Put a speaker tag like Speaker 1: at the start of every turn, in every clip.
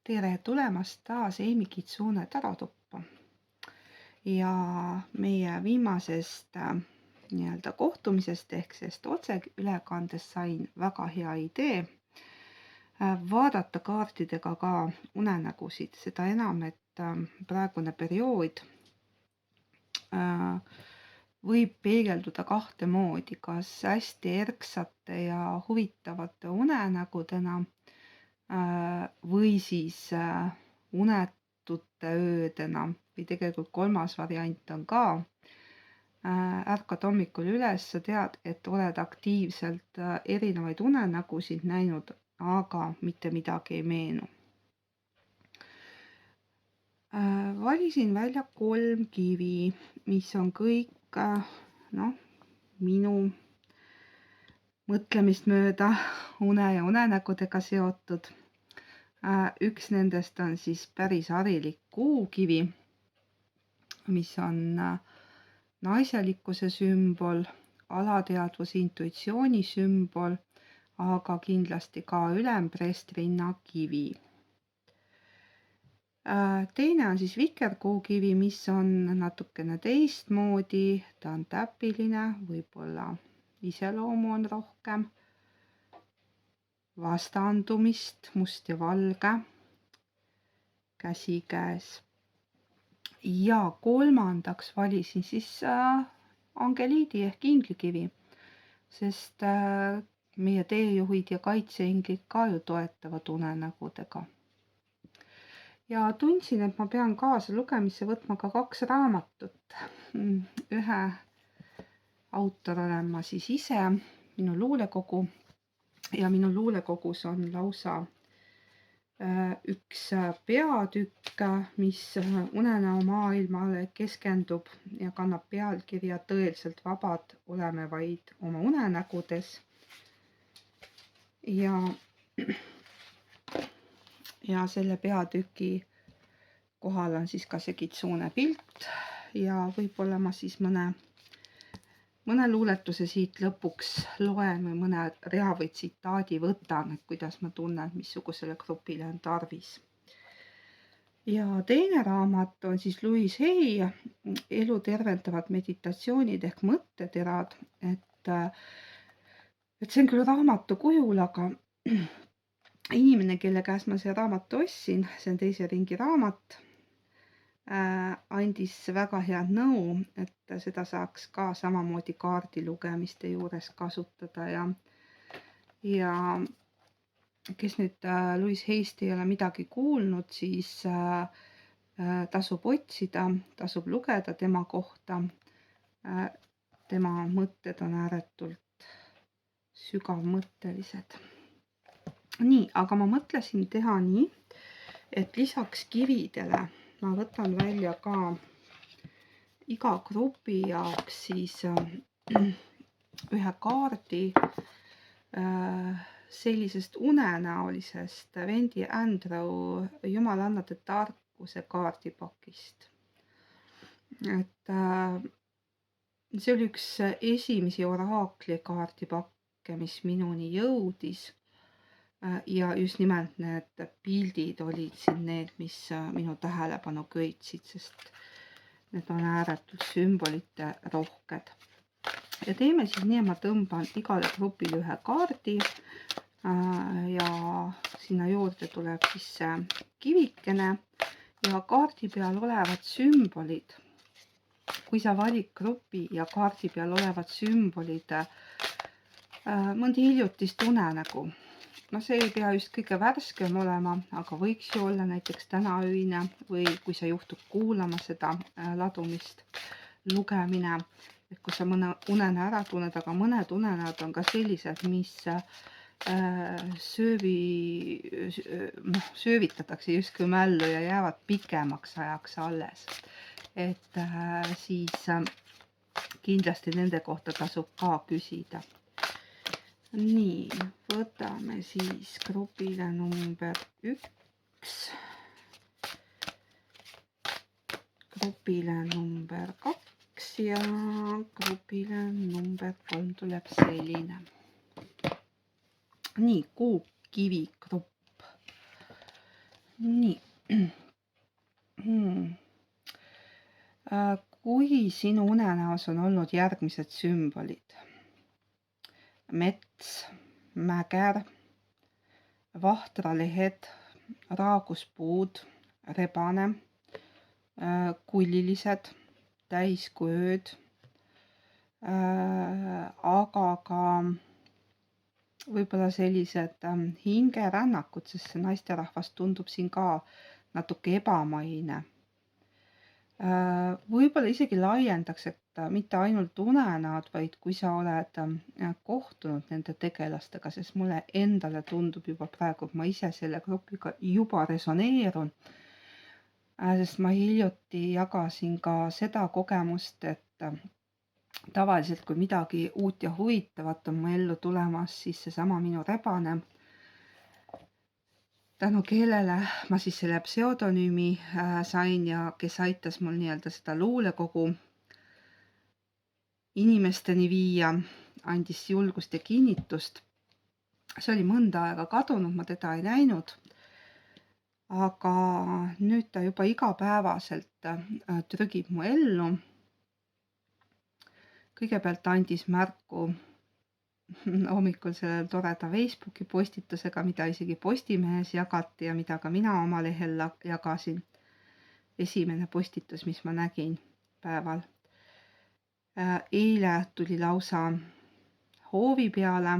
Speaker 1: Tere tulemast taas Eimi Kitsune tarotuppa. Ja meie viimasest kohtumisest ehk sest otseülekandest sain väga hea idee vaadata kaartidega ka unenägusid, seda enam, et praegune periood võib peegelduda kahte moodi, kas hästi erksate ja huvitavate unenägudena või siis unetute öödena või tegelikult kolmas variant on ka. Ärkad hommikul üles, sa tead, et oled aktiivselt erinevaid unenägusid näinud, aga mitte midagi ei meenu. Valisin välja 3 kivi, mis on kõik minu mõtlemist mööda une ja unenägudega seotud. Üks nendest on siis päris harilik kuukivi, mis on naiselikkuse sümbol, alateadvuse intuitsiooni sümbol, aga kindlasti ka ülempreestrinna kivi. Teine on siis vikerkuukivi, mis on natukene teistmoodi, ta on täpiline, võib-olla iseloomu on rohkem, vastandumist, must ja valge, käsikäes. Ja kolmandaks valisin siis angeliidi ehk inglikivi, sest meie teejuhid ja kaitseinglid ka ju toetavad unenägudega. Ja tundsin, et ma pean kaasa lugemisse võtma ka 2 raamatut. Ühe autor olen ma siis ise, minu luulekogu, ja minu luulekogus on lausa üks peatükk, mis unenäo maailmale keskendub ja kannab pealkirja Tõeliselt vabad oleme vaid oma unenägudes. Ja selle peatüki kohal on siis ka see Kitsune pilt ja võib-olla ma siis mõne luuletuse siit lõpuks loen või mõne rea või tsitaadi võtan, et kuidas ma tunnen, missugusele grupile on tarvis. Ja teine raamat on siis Louise Hay Elu tervendavad meditatsioonid ehk mõtteterad, et see on küll raamatu kujul, aga inimene, kelle käest ma selle raamatu ostsin, see on teise ringi raamat, andis väga head nõu, et seda saaks ka samamoodi kaardilugemiste juures kasutada ja kes nüüd Louise Hay'st ei ole midagi kuulnud, siis tasub otsida, tasub lugeda tema kohta. Tema mõtted on ääretult sügavmõttelised. Nii, aga ma mõtlesin teha nii, et lisaks kividele ma võtan välja ka iga grupi jaoks siis ühe kaardi sellisest unenäolisest Wendy Andrew jumalannade tarkuse kaardipakist. Et see oli üks esimesi oraakli kaardipakke, mis minuni jõudis. Ja just nimelt need pildid olid siin need, mis minu tähelepanu köitsid, sest need on ääretult sümbolite rohked. Ja teeme siis nii, et ma tõmban igale grupile ühe kaardi ja sinna juurde tuleb siis see kivikene ja kaardi peal olevad sümbolid. Kui sa valid grupi ja kaardi peal olevad sümbolid mõnda hiljutist unenägu, see ei pea just kõige värskem olema, aga võiks ju olla näiteks tänaöine või kui sa juhtud kuulama seda ladumist, lugemine, et kui sa mõne unenäo ära tunned, aga mõned unenäod on ka sellised, mis söövitatakse justkui mällu ja jäävad pikemaks ajaks alles. Et siis kindlasti nende kohta tasub ka küsida. Nii, võtame siis grupile number 1, grupile number 2 ja grupile number 3 tuleb selline. Nii, kuukivi grupp. nii. Kui sinu unenäos on olnud järgmised sümbolid: mets, mäger, vahtralehed, raaguspuud, rebane, kullilised, täiskuööd, aga ka võib-olla sellised hingerännakud, sest see naisterahvas tundub siin ka natuke ebamaine. Võib-olla isegi laiendaks, et mitte ainult unenäod, vaid kui sa oled kohtunud nende tegelastega, sest mulle endale tundub juba praegu, et ma ise selle grupiga juba resoneerun, sest ma hiljuti jagasin ka seda kogemust, et tavaliselt, kui midagi uut ja huvitavat on mu ellu tulemas, siis seesama minu rebane, tänu kellele ma siis selle pseudonüümi sain ja kes aitas mul nii-öelda seda luulekogu inimesteni viia, andis julgust ja kinnitust. See oli mõnda aega kadunud, ma teda ei näinud. Aga nüüd ta juba igapäevaselt trügib mu ellu. Kõigepealt andis märku hommikul selle toreda Facebooki postitusega, mida isegi Postimehes jagati ja mida ka mina oma lehel jagasin. Esimene postitus, mis ma nägin päeval. Eile tuli lausa hoovi peale,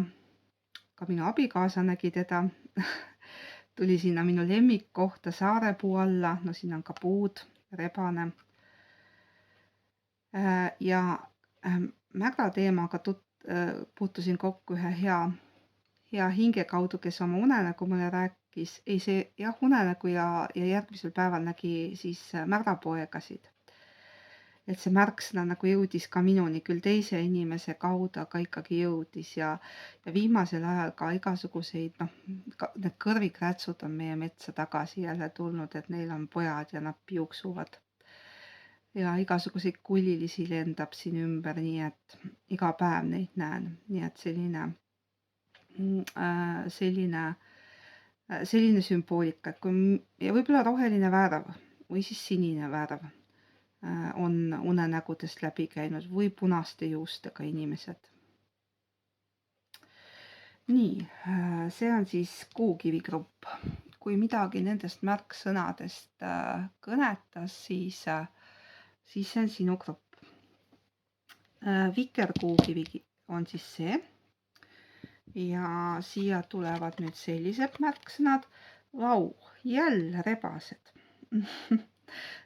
Speaker 1: ka minu abikaasa nägi teda, tuli sinna minu lemmikkohta Saarepuu alla, no siin on ka puud, rebane. Ja mägra teemaga puutusin kokku ühe hea hinge kaudu, kes oma unenägu mulle rääkis. Ei, see jah, unenägu ja järgmisel päeval nägi siis mägrapoegasid. Et see märksõna nagu jõudis ka minuni, küll teise inimese kaudu, aga ikkagi jõudis ja viimasel ajal ka igasuguseid, need kõrvikrätsud on meie metsa tagasi jälle tulnud, et neil on pojad ja nad piuksuvad. Ja igasuguseid kullilisi lendab siin ümber, nii et iga päev neid näen. Nii et selline sümboolika, ja võib-olla roheline värv või siis sinine värv on unenägudest läbi käinud või punaste juustega inimesed. Nii, see on siis kuukivigrupp. Kui midagi nendest märksõnadest kõnetas, siis see on sinu grupp. Vikerkuukivi on siis see. Ja siia tulevad nüüd sellised märksõnad. Vau, jälle rebased.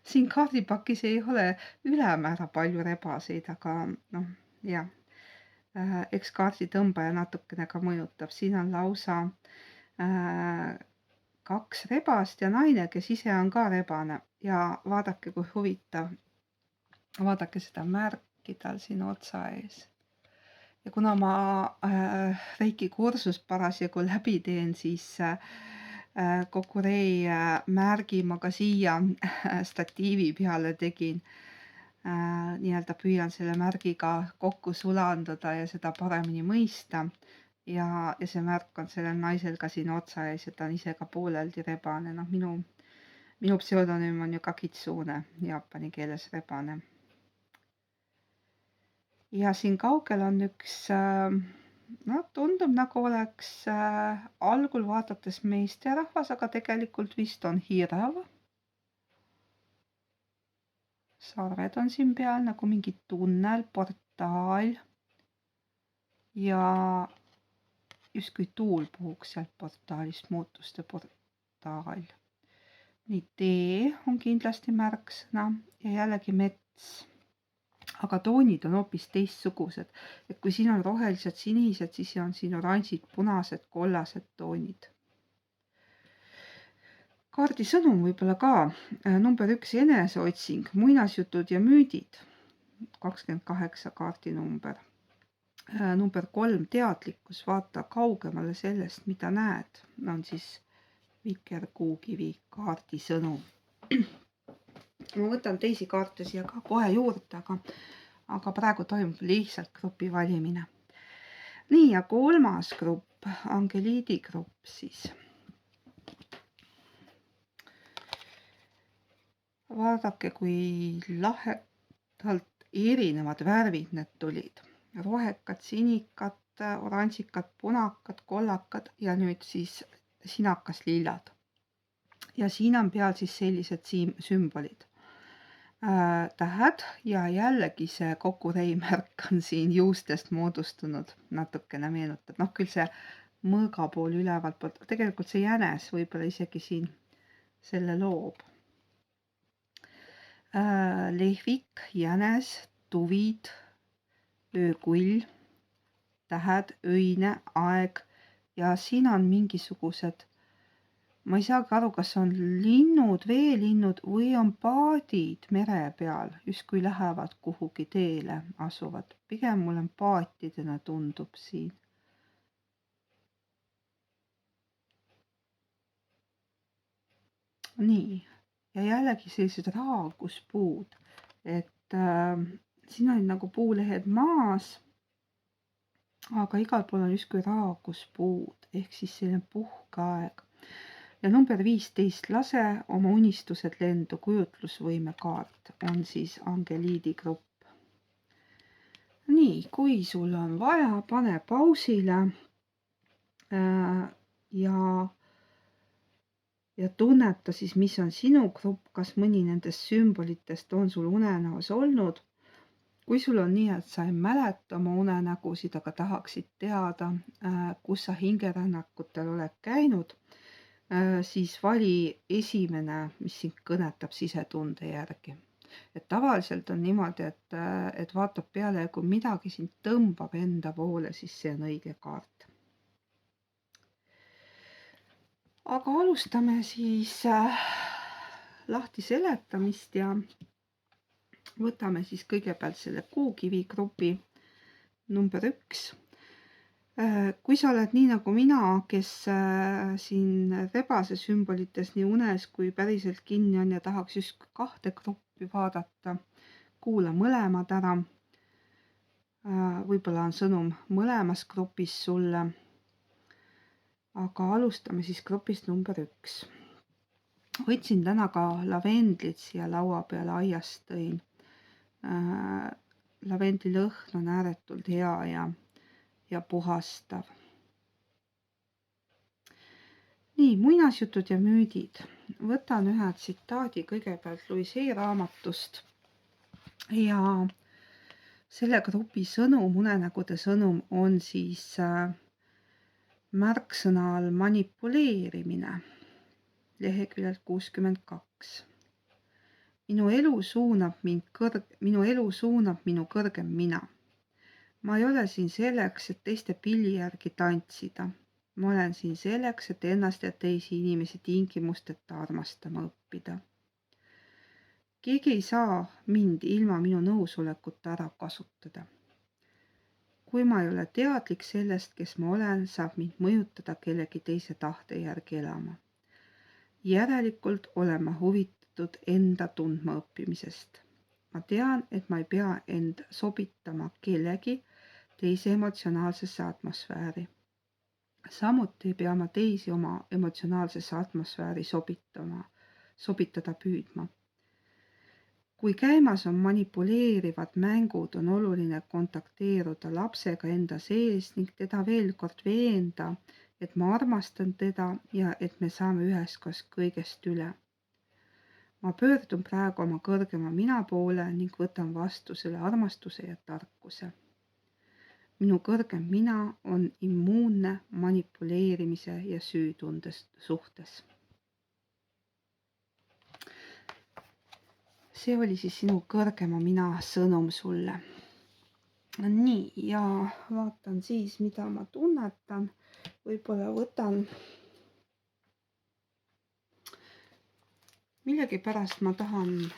Speaker 1: Siin kaardipakis ei ole ülemäära palju rebaseid, aga jah. Eks kaarditõmbaja natukene ka mõjutab. Siin on lausa 2 rebast ja naine, kes ise on ka rebane. Ja vaadake, kui huvitav. Vaadake seda märki tal siin otsa ees. Ja kuna ma Reiki kursus parasjagu läbi teen, siis kogu Rei märgi ma ka siia statiivi peale tegin. Nii-öelda püüan selle märgiga kokku sulandada ja seda paremini mõista. Ja see märk on sellel naisel ka siin otsa ees, et ta on ise ka pooleldi rebane. Minu pseudonüüm on ju ka Kitsune, jaapani keeles rebane. Ja siin kaugel on üks, tundub nagu oleks algul vaadates meesterahvas, aga tegelikult vist on hirav. Sarved on siin peal nagu mingi tunnel, portaal. Ja justkui tuul puhuks sealt portaalist, muutuste portaal. Nii, tee on kindlasti märksõna ja jällegi mets. Aga toonid on hoopis teistsugused. Et kui siin on rohelised, sinised, siis on siin oranžid, punased, kollased toonid. Kaardisõnum võib-olla ka. Number 1 eneseotsing, muinasjutud ja müüdid. 28 kaardinumber. Number 3 teadlikkus, vaata kaugemale sellest, mida näed. On siis vikerkuukivi kaardisõnum. Ma võtan teisi kaarte siia ka kohe juurde, aga praegu toimub lihtsalt grupi valimine. Nii, ja 3. grupp, Angeliidi grupp siis. vaadake, kui lahedalt erinevad värvid need tulid. Rohekad, sinikad, oranžikad, punakad, kollakad ja nüüd siis sinakas lillad. Ja siin on peal siis sellised sümbolid. Tähed ja jällegi see kokureimärk on siin juustest moodustunud, natukene meenutab. Noh, küll see mõõga pool ülevalt poolt, tegelikult see jänes võib-olla isegi siin selle loob. Lehvik, jänes, tuvid, öökull, tähed, öine, aeg ja siin on mingisugused, ma ei saagi aru, kas on linnud, veelinnud või on paadid mere peal, justkui lähevad kuhugi teele asuvad. Pigem mul on paatidena tundub siin. Nii, ja jällegi sellised raaguspuud, et siin olid nagu puulehed maas, aga igal pool on justkui raaguspuud ehk siis selline puhkeaeg. Ja number 15, lase oma unistused lendu, kujutlusvõime kaart on siis Angeliidi grupp. Nii, kui sul on vaja, pane pausile ja tunneta siis, mis on sinu grupp, kas mõni nendest sümbolitest on sul unenäos olnud. Kui sul on nii, et sa ei mäleta oma unenägusid, aga tahaksid teada, kus sa hingerännakutel oled käinud, siis vali esimene, mis sind kõnetab sisetunde järgi. Et tavaliselt on niimoodi, et vaatab peale ja kui midagi sind tõmbab enda poole, siis see on õige kaart. Aga alustame siis lahti seletamist ja võtame siis kõigepealt selle kuukivi grupi number 1. Kui sa oled nii nagu mina, kes siin rebase sümbolites nii unes kui päriselt kinni on ja tahaks just 2 gruppi vaadata, kuula mõlemad ära. Võib-olla on sõnum mõlemas grupis sulle. Aga alustame siis grupist number 1. Võtsin täna ka lavendlit siia laua peale, aiast tõin. Lavendli lõhn on ääretult hea ja puhastav. Nii, muinasjutud ja müüdid. Võtan ühe tsitaadi kõigepealt Louis Hay raamatust ja selle grupi sõnum, unenägude sõnum on siis märksõna all manipuleerimine, leheküljelt 62. Minu elu suunab minu kõrgem mina. Ma ei ole siin selleks, et teiste pilli järgi tantsida. Ma olen siin selleks, et ennast ja teisi inimesi tingimusteta armastama õppida. Keegi ei saa mind ilma minu nõusolekuta ära kasutada. Kui ma ei ole teadlik sellest, kes ma olen, saab mind mõjutada kellegi teise tahte järgi elama. Järelikult olen ma huvitatud enda tundma õppimisest. Ma tean, et ma ei pea end sobitama kellegi teise emotsionaalsesse atmosfääri. Samuti ei pea ma teisi oma emotsionaalsesse atmosfääri sobitada püüdma. Kui käimas on manipuleerivad mängud, on oluline kontakteeruda lapsega enda sees ning teda veel kord veenda, et ma armastan teda ja et me saame üheskoos kõigest üle. Ma pöördun praegu oma kõrgema mina poole ning võtan vastu selle armastuse ja tarkuse. Minu kõrgem mina on immuunne manipuleerimise ja süütundest suhtes. See oli siis sinu kõrgema mina sõnum sulle. Nii, ja vaatan siis, mida ma tunnetan. Võib-olla võtan. Millegipärast ma tahan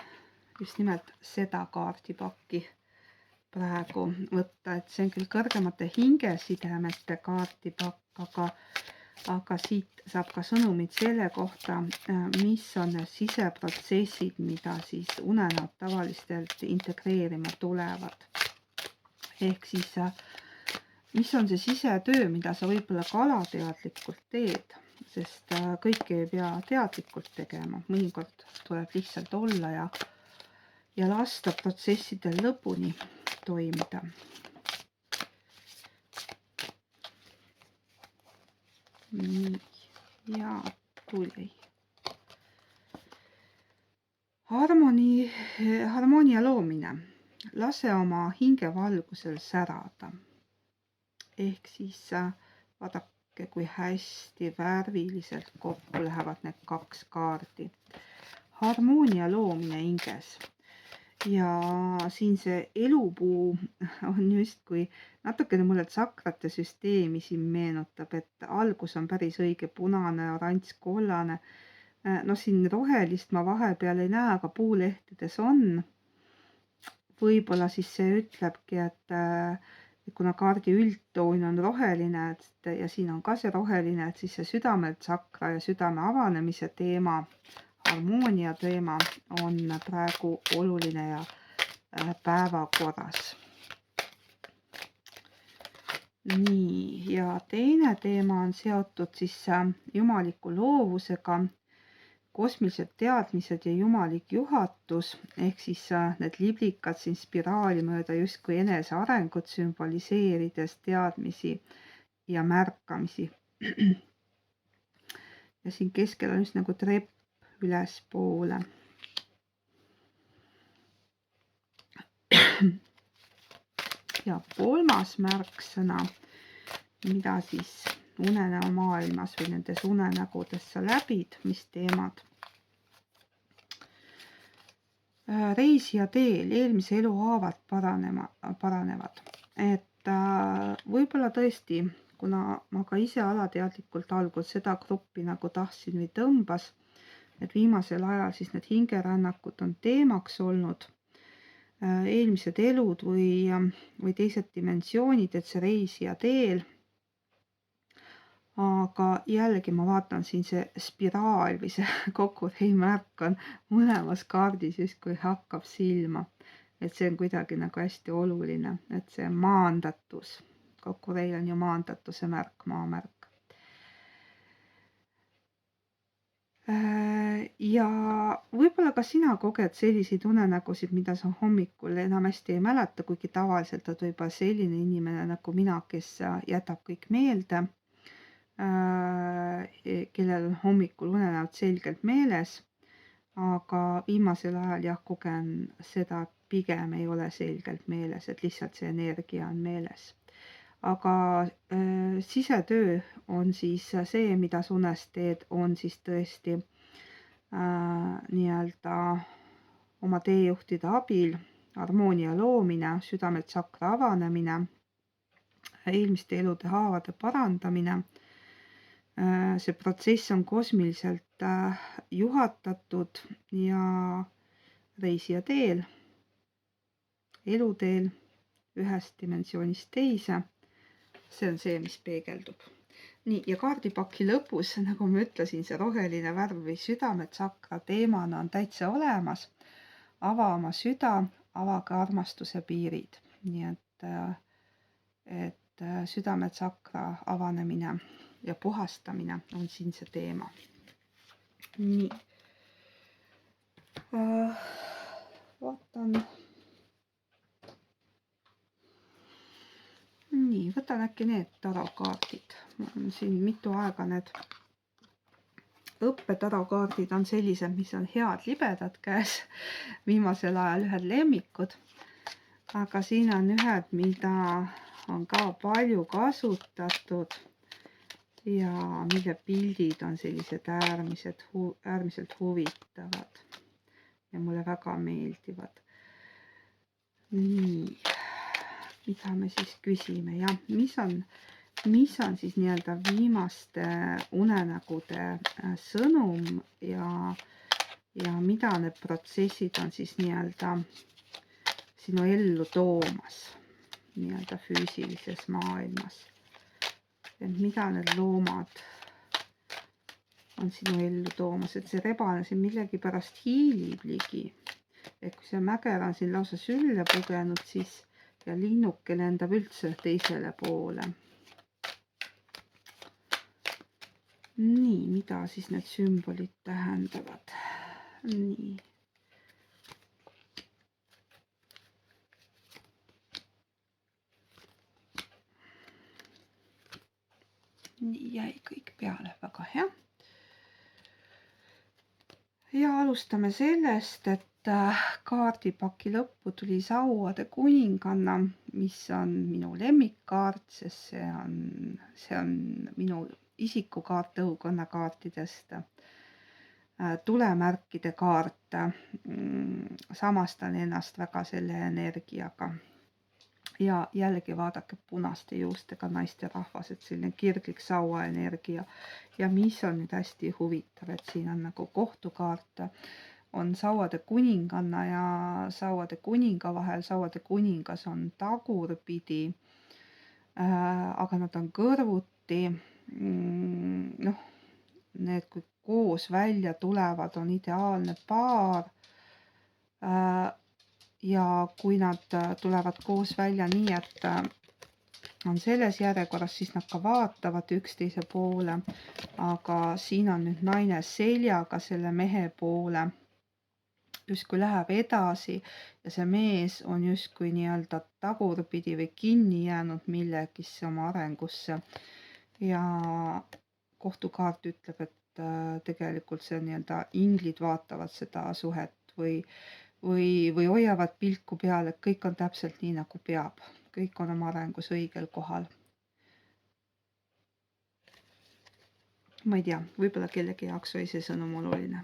Speaker 1: just nimelt seda kaardipakki praegu võtta, et see on küll kõrgemate hingesidemete kaardipakk, aga siit saab ka sõnumid selle kohta, mis on need siseprotsessid, mida siis unenäod tavaliselt integreerima tulevad. Ehk siis, mis on see sisetöö, mida sa võib-olla ka alateadlikult teed, sest kõike ei pea teadlikult tegema, mõnikord tuleb lihtsalt olla ja lasta protsessidel lõpuni toimida. Nii, ja tuli. Harmoonia loomine. Lase oma hingevalgusel särada. Ehk siis vaadake, kui hästi värviliselt kokku lähevad need kaks kaardi. Harmoonia loomine hinges. Ja siin see elupuu on justkui natukene mulle tsakrate süsteemi siin meenutab, et algus on päris õige punane, oranž, kollane. No siin rohelist ma vahepeal ei näe, aga puulehtedes on. Võib-olla siis see ütlebki, et kuna kaardi üldtoon on roheline ja siin on ka see roheline, et siis see südametsakra ja südame avanemise teema, harmoonia teema on praegu oluline ja päevakorras. Nii, ja teine teema on seotud siis jumaliku loovusega, kosmilised teadmised ja jumalik juhatus, ehk siis need liblikad siin spiraali mööda justkui enese arengut sümboliseerides teadmisi ja märkamisi. Ja siin keskel on just nagu trepp ülespoole. Ja kolmas märksõna, mida siis unenäo maailmas või nendes unenägudes sa läbid, mis teemad. Reisija teel, eelmise elu haavad paranevad. Et võib-olla tõesti, kuna ma ka ise alateadlikult algul seda gruppi nagu tahtsin või tõmbas, et viimasel ajal siis need hingerännakud on teemaks olnud, eelmised elud või teised dimensioonid, et see reisija teel. Aga jällegi ma vaatan siin see spiraal või see kokkureil märk on mõlemas kaardis justkui hakkab silma. Et see on kuidagi nagu hästi oluline, et see maandatus. Kokkureil on ju maandatuse märk, maamärk. Ja võib-olla ka sina koged selliseid unenägusid, mida sa hommikul enam hästi ei mäleta, kuigi tavaliselt on võib-olla selline inimene nagu mina, kes jätab kõik meelde, kellel on hommikul unenäod selgelt meeles, aga viimasel ajal jah, kogen seda pigem ei ole selgelt meeles, et lihtsalt see energia on meeles. Aga sisetöö on siis see, mida sa unes teed, on siis tõesti nii-öelda oma teejuhtide abil harmoonia loomine, südametsakra avanemine, eelmiste elude haavade parandamine. See protsess on kosmiliselt juhatatud ja reisija teel, eluteel, ühest dimensioonist teise. See on see, mis peegeldub. Nii, ja kaardipaki lõpus, nagu ma ütlesin, see roheline värv või südametsakra teemana on täitsa olemas. Ava oma süda, avage armastuse piirid. Nii et südametsakra avanemine ja puhastamine on siin see teema. Nii. Vaatan. Nii, võtan äkki need tarokaardid. Siin mitu aega need õppetarokaardid on sellised, mis on head libedad käes. Viimasel ajal ühed lemmikud. Aga siin on ühed, mida on ka palju kasutatud ja mille pildid on sellised äärmiselt huvitavad ja mulle väga meeldivad. Nii. Mida me siis küsime ja mis on siis nii-öelda viimaste unenägude sõnum ja mida need protsessid on siis nii-öelda sinu ellu toomas nii-öelda füüsilises maailmas. Et mida need loomad on sinu ellu toomas, et see rebane siin millegi pärast hiilib ligi. Et kui see mäger on siin lausa sülle pugenud, siis ja linnuke lendab üldse teisele poole. Nii, mida siis need sümbolid tähendavad? Nii. Nii jäi kõik peale, väga hea. Ja alustame sellest, et kaardipaki lõppu tuli Sauade kuninganna, mis on minu lemmikkaart, sest see on minu isikukaart õukonnakaartidest. Tulemärkide kaart. Samastan ennast väga selle energiaga. Ja jällegi vaadake punaste juustega naisterahvas, et selline kirglik saua energia. Ja mis on nüüd hästi huvitav, et siin on nagu kohtukaart, on Sauade kuninganna ja Sauade kuninga vahel. Sauade kuningas on tagurpidi, aga nad on kõrvuti. Noh, need kui koos välja tulevad, on ideaalne paar. Ja kui nad tulevad koos välja nii, et on selles järjekorras, siis nad ka vaatavad üksteise poole, aga siin on nüüd naine seljaga selle mehe poole, justkui läheb edasi ja see mees on justkui nii-öelda tagurpidi või kinni jäänud millegisse oma arengusse. Ja kohtukaart ütleb, et tegelikult see nii-öelda inglid vaatavad seda suhet või hoiavad pilku peal, et kõik on täpselt nii, nagu peab. Kõik on oma arengus õigel kohal. Ma ei tea, võib-olla kellegi jaoks oli see sõnum oluline.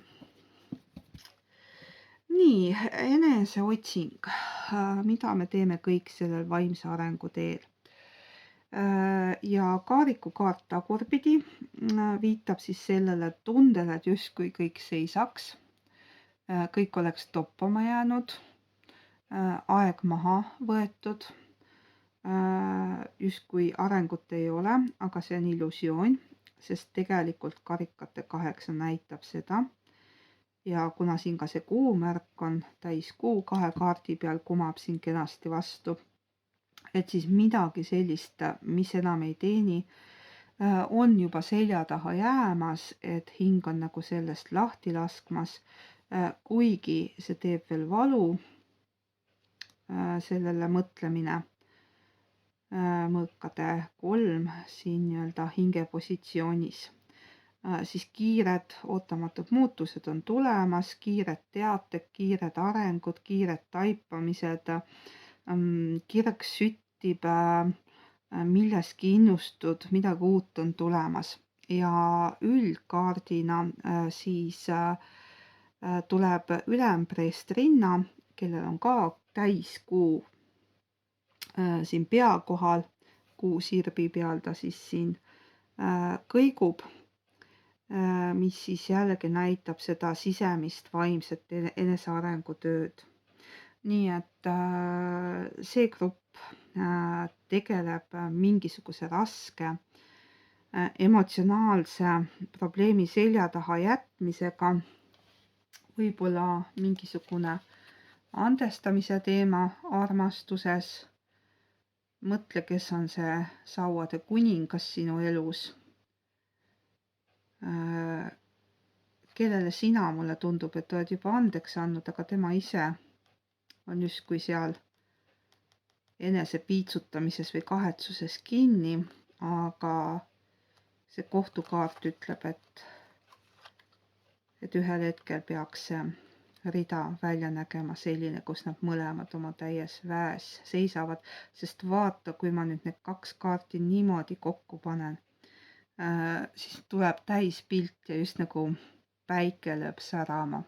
Speaker 1: Nii, eneseotsing. Mida me teeme kõik sellel vaimse arengu teel? Ja kaarikukaart tagurpidi viitab siis sellele tundele, et justkui kõik seisaks. Kõik oleks toppama jäänud, aeg maha võetud, justkui arengut ei ole, aga see on illusioon, sest tegelikult karikate 8 näitab seda. Ja kuna siin ka see kuumärk on, täiskuu 2 kaardi peal kumab siin kenasti vastu, et siis midagi sellist, mis enam ei teeni, on juba selja taha jäämas, et hing on nagu sellest lahti laskmas. Kuigi see teeb veel valu, sellele mõtlemine, mõõkade 3 siin nii-öelda hingepositsioonis, siis kiired ootamatud muutused on tulemas, kiired teated, kiired arengud, kiired taipamised, kirg süttib, milleski innustud, midagi uut on tulemas ja üldkaardina siis tuleb ülempreestrinna, kellel on ka täiskuu siin pea kohal, kuu sirbi peal ta siis siin kõigub, mis siis jällegi näitab seda sisemist vaimset enesearengutööd. Nii et see grupp tegeleb mingisuguse raske emotsionaalse probleemi selja taha jätmisega, võib-olla mingisugune andestamise teema armastuses. Mõtle, kes on see Sauade kuningas sinu elus. Kellele sina, mulle tundub, et oled juba andeks andnud, aga tema ise on justkui seal enese piitsutamises või kahetsuses kinni, aga see kohtukaart ütleb, et ühel hetkel peaks see rida välja nägema selline, kus nad mõlemad oma täies väes seisavad, sest vaata, kui ma nüüd need 2 kaarti niimoodi kokku panen, siis tuleb täispilt ja just nagu päike lööb särama,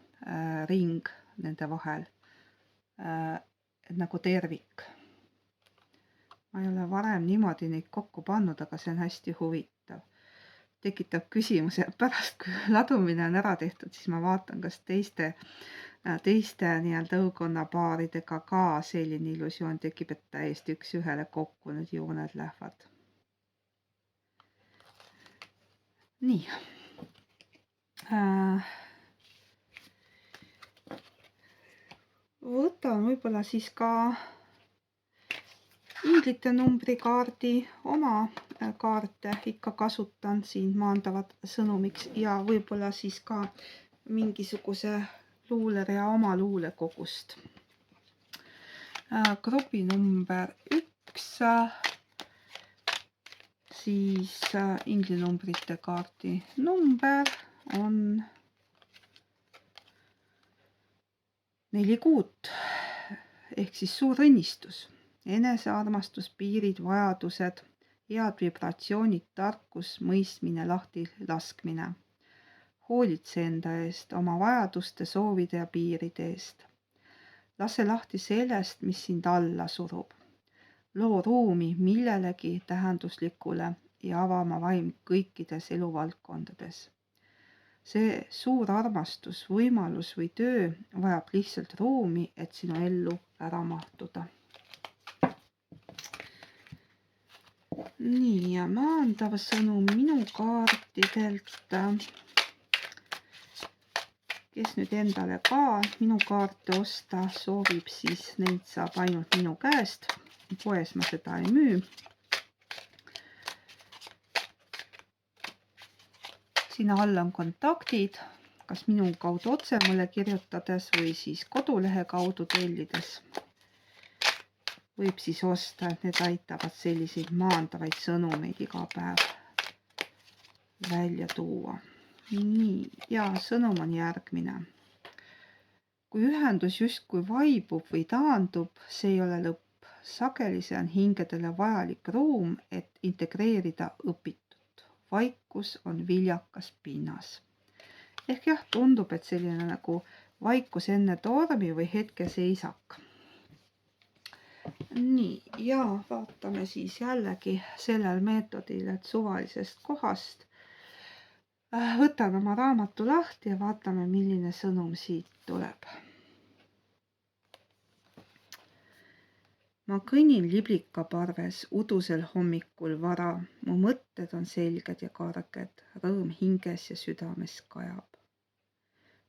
Speaker 1: ring nende vahel, nagu tervik. Ma ei ole varem niimoodi neid kokku pannud, aga see on hästi huvitav. Tekitab küsimuse, pärast kui ladumine on ära tehtud, siis ma vaatan, kas teiste nii-öelda õukonnapaaridega ka selline illusioon tekib, et täiesti üks ühele kokku need jooned lähevad. Nii. Võtan võib-olla siis ka inglite numbrikaardi oma kaarte ikka kasutan siin maandavad sõnumiks ja võib-olla siis ka mingisuguse luulerea oma luulekogust. Grupi number 1, siis inglinumbrite kaardi number on 4 kuut ehk siis suur õnnistus, enesearmastus, piirid, vajadused, head vibratsioonid, tarkus, mõistmine, lahti laskmine. Hoolitse enda eest, oma vajaduste, soovide ja piiride eest. Lase lahti sellest, mis sind alla surub. Loo ruumi millelegi tähenduslikule ja ava oma vaim kõikides eluvaldkondades. See suur armastus, võimalus või töö vajab lihtsalt ruumi, et sinu ellu ära mahtuda. Nii, ja maandav sõnum minu kaartidelt. Kes nüüd endale ka minu kaarte osta soovib, siis neid saab ainult minu käest. Poes ma seda ei müü. Sinna all on kontaktid, kas minu kaudu otse mulle kirjutades või siis kodulehe kaudu tellides. Võib siis osta, et need aitavad selliseid maandavaid sõnumeid iga päev välja tuua. Nii, ja sõnum on järgmine. Kui ühendus justkui vaibub või taandub, see ei ole lõpp. Sageli see on hingedele vajalik ruum, et integreerida õpitud. Vaikus on viljakas pinnas. Ehk jah, tundub, et selline nagu vaikus enne tormi või hetkeseisak. Nii, ja vaatame siis jällegi sellel meetodil, et suvalisest kohast võtan oma raamatu lahti ja vaatame, milline sõnum siit tuleb. Ma kõnnin liblikaparves udusel hommikul vara, mu mõtted on selged ja karged, rõõm hinges ja südames kajab.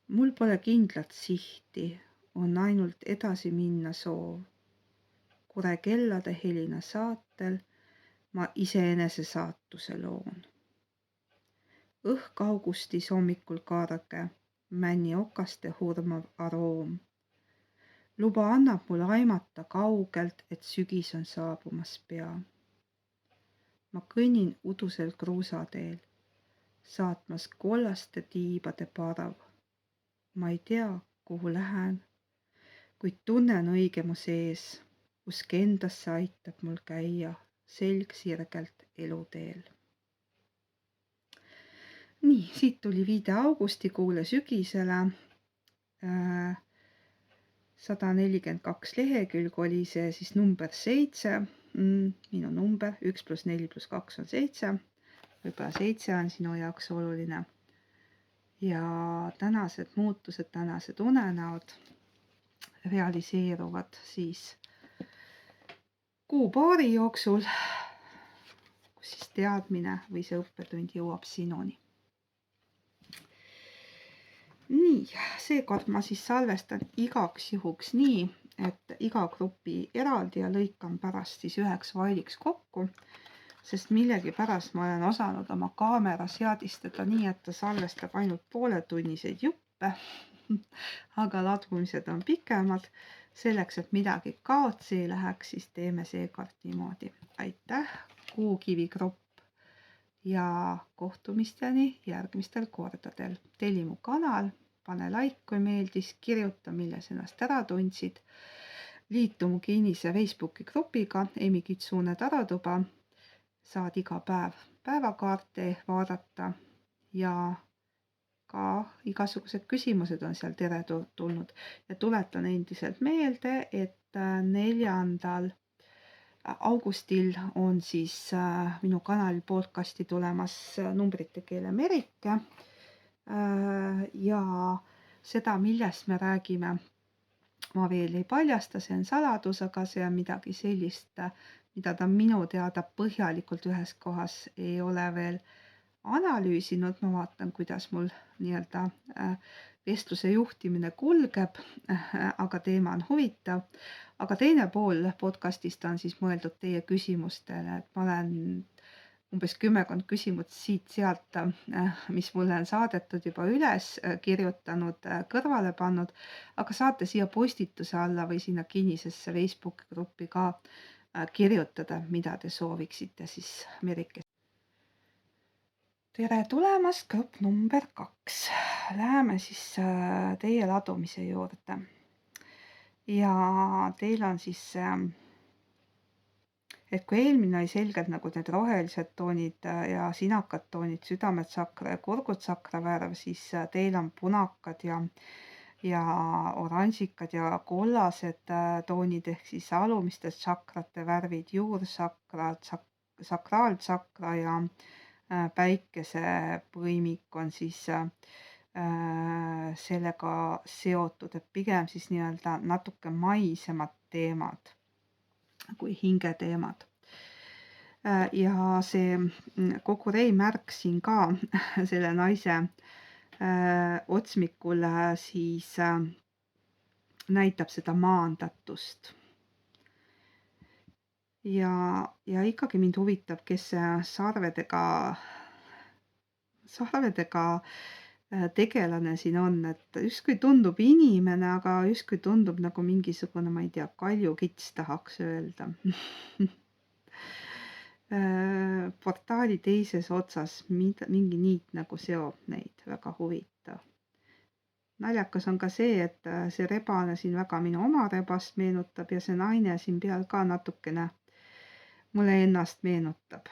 Speaker 1: Mul pole kindlat sihti, on ainult edasi minna soov. Kure kellade helina saatel ma iseenese saatuse loon. Õhk augustis hommikul karge, männi okaste hurmav aroom. Luba annab mulle aimata kaugelt, et sügis on saabumas pea. Ma kõnnin udusel kruusateel, saatmas kollaste tiibade parav. Ma ei tea, kuhu lähen, kuid tunnen õige mu sees, usk endasse aitab mul käia selg sirgelt eluteel. Nii, siit tuli viide augustikuule sügisele. 142 lehekülg oli see siis number 7, minu number 1 + 4 + 2 on 7, võib-olla 7 on sinu jaoks oluline. Ja tänased muutused, tänased unenäod realiseeruvad siis kuu-paari jooksul, kus siis teadmine või see õppetund jõuab sinuni. Nii, seekord ma siis salvestan igaks juhuks nii, et iga grupi eraldi ja lõikan pärast siis üheks failiks kokku, sest millegipärast ma olen osanud oma kaamera seadistada nii, et ta salvestab ainult pooletunniseid juppe, aga ladvumised on pikemad. Selleks, et midagi kaotsi ei läheks, siis teeme seekord niimoodi. Aitäh, Kuukivi grupp ja kohtumisteni järgmistel kordadel. Telli mu kanal, pane like, kui meeldis, kirjuta, milles ennast ära tundsid. Liitu mu kinnise Facebooki grupiga Emi Kitsune Taratuba. Saad iga päev päevakaarte vaadata ja ka igasugused küsimused on seal teretulnud. Ja tuletan endiselt meelde, et 4. augustil on siis minu kanali podcasti tulemas numbrite keele Merike. Ja seda, millest me räägime, ma veel ei paljasta, see on saladus, aga see on midagi sellist, mida ta minu teada põhjalikult ühes kohas ei ole veel analüüsinud. Ma vaatan, kuidas mul nii-öelda vestluse juhtimine kulgeb, aga teema on huvitav. Aga teine pool podcastist on siis mõeldud teie küsimustele, et ma olen umbes 10 küsimust siit-sealt, mis mulle on saadetud, juba üles kirjutanud, kõrvale pannud, aga saate siia postituse alla või sinna kinnisesse Facebooki gruppi ka kirjutada, mida te sooviksite siis Merike. Tere tulemast, grupp number 2. Läheme siis teie ladumise juurde. Ja teil on siis et kui eelmine oli selgelt nagu need rohelised toonid ja sinakad toonid, südametsakra ja kurgutsakra värv, siis teil on punakad ja oranžikad ja kollased toonid ehk siis alumistes tsakrate värvid, juursakra, sakraaltsakra ja päikesepõimik on siis sellega seotud, et pigem siis nii-öelda natuke maisemad teemad kui hingeteemad. Ja see kogu Rei märk siin ka selle naise otsmikul siis näitab seda maandatust. Ja ikkagi mind huvitab, kes sarvedega tegelane siin on, et justkui tundub inimene, aga justkui tundub nagu mingisugune, ma ei tea, kaljukits tahaks öelda. Portaali teises otsas mingi niit nagu seob neid, väga huvitav. Naljakas on ka see, et see rebane siin väga minu oma rebast meenutab ja see naine siin peal ka natukene mulle ennast meenutab.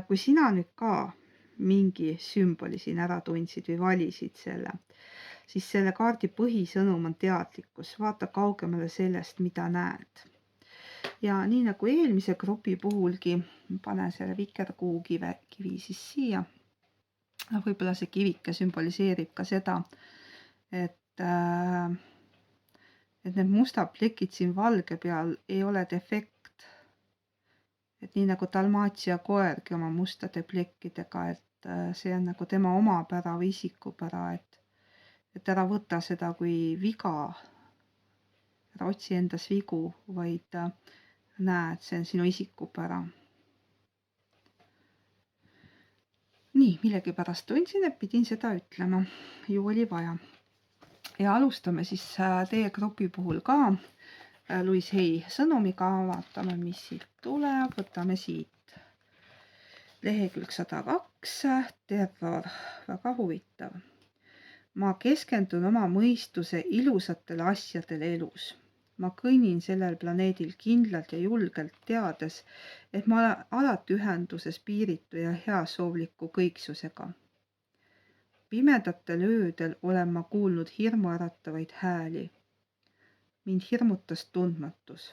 Speaker 1: Kui sina nüüd ka mingi sümboli siin ära tundsid või valisid selle, siis selle kaardi põhisõnum on teadlikkus, vaata kaugemale sellest, mida näed. Ja nii nagu eelmise grupi puhulgi, panen selle vikerkuukivi siis siia. Võib-olla see kivike sümboliseerib ka seda, et need mustad plekid siin valge peal ei ole defekt. Et nii nagu Dalmatia koergi oma mustade plekkidega, et see on nagu tema omapära või isikupära, et ära võta seda kui viga, ära otsi endas vigu, vaid näe, et see on sinu isikupära. Nii, millegipärast tundsin, et pidin seda ütlema, ju oli vaja. Ja alustame siis teie grupi puhul ka Louise Hay sõnumiga, vaatame, mis siit tuleb, võtame siit. Lehekülg 102, terror, väga huvitav. Ma keskendun oma mõistuse ilusatele asjadele elus. Ma kõnnin sellel planeedil kindlalt ja julgelt teades, et ma olen alati ühenduses piiritu ja heasoovliku kõiksusega. Pimedatel öödel olen ma kuulnud hirmuäratavaid hääli. Mind hirmutas tundmatus.